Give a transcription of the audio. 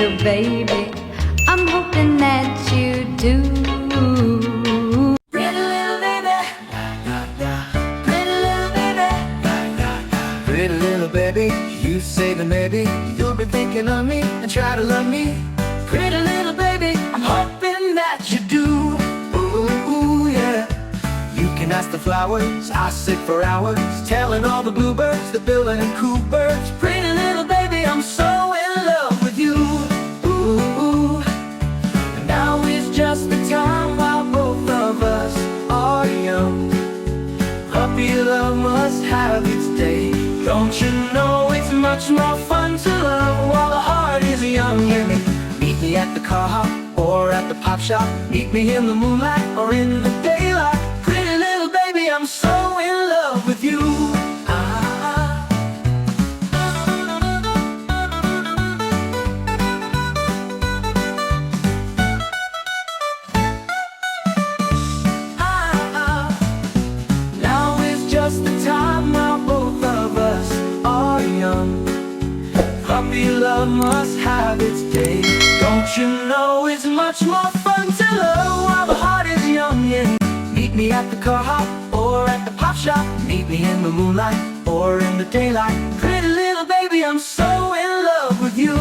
So baby, I'm hoping that you do. Pretty little baby, pretty little baby, pretty little baby. You say that maybe you'll be thinking of me and try to love me. Pretty little baby, I'm hoping that you do. Ooh, yeah. You can ask the flowers, I sit for hours, telling all the bluebirds, the billing and coo birds. Pretty little baby, I'm so in love with you. Ooh, and now is just the time while both of us are young. Puppy love must have its day. Don't you know it's much more fun to love while the heart is young? Hear me, meet me at the car hop or at the pop shop. Meet me in the moonlight or in the daylight. Pretty little baby, I'm so in love with you. Now is just the time while both of us are young. Puppy love must have its day. Don't you know it's much more fun to love while the heart is young? Yeah. Meet me at the car hop or at the pop shop. Meet me in the moonlight or in the daylight. Pretty little baby, I'm so in love with you.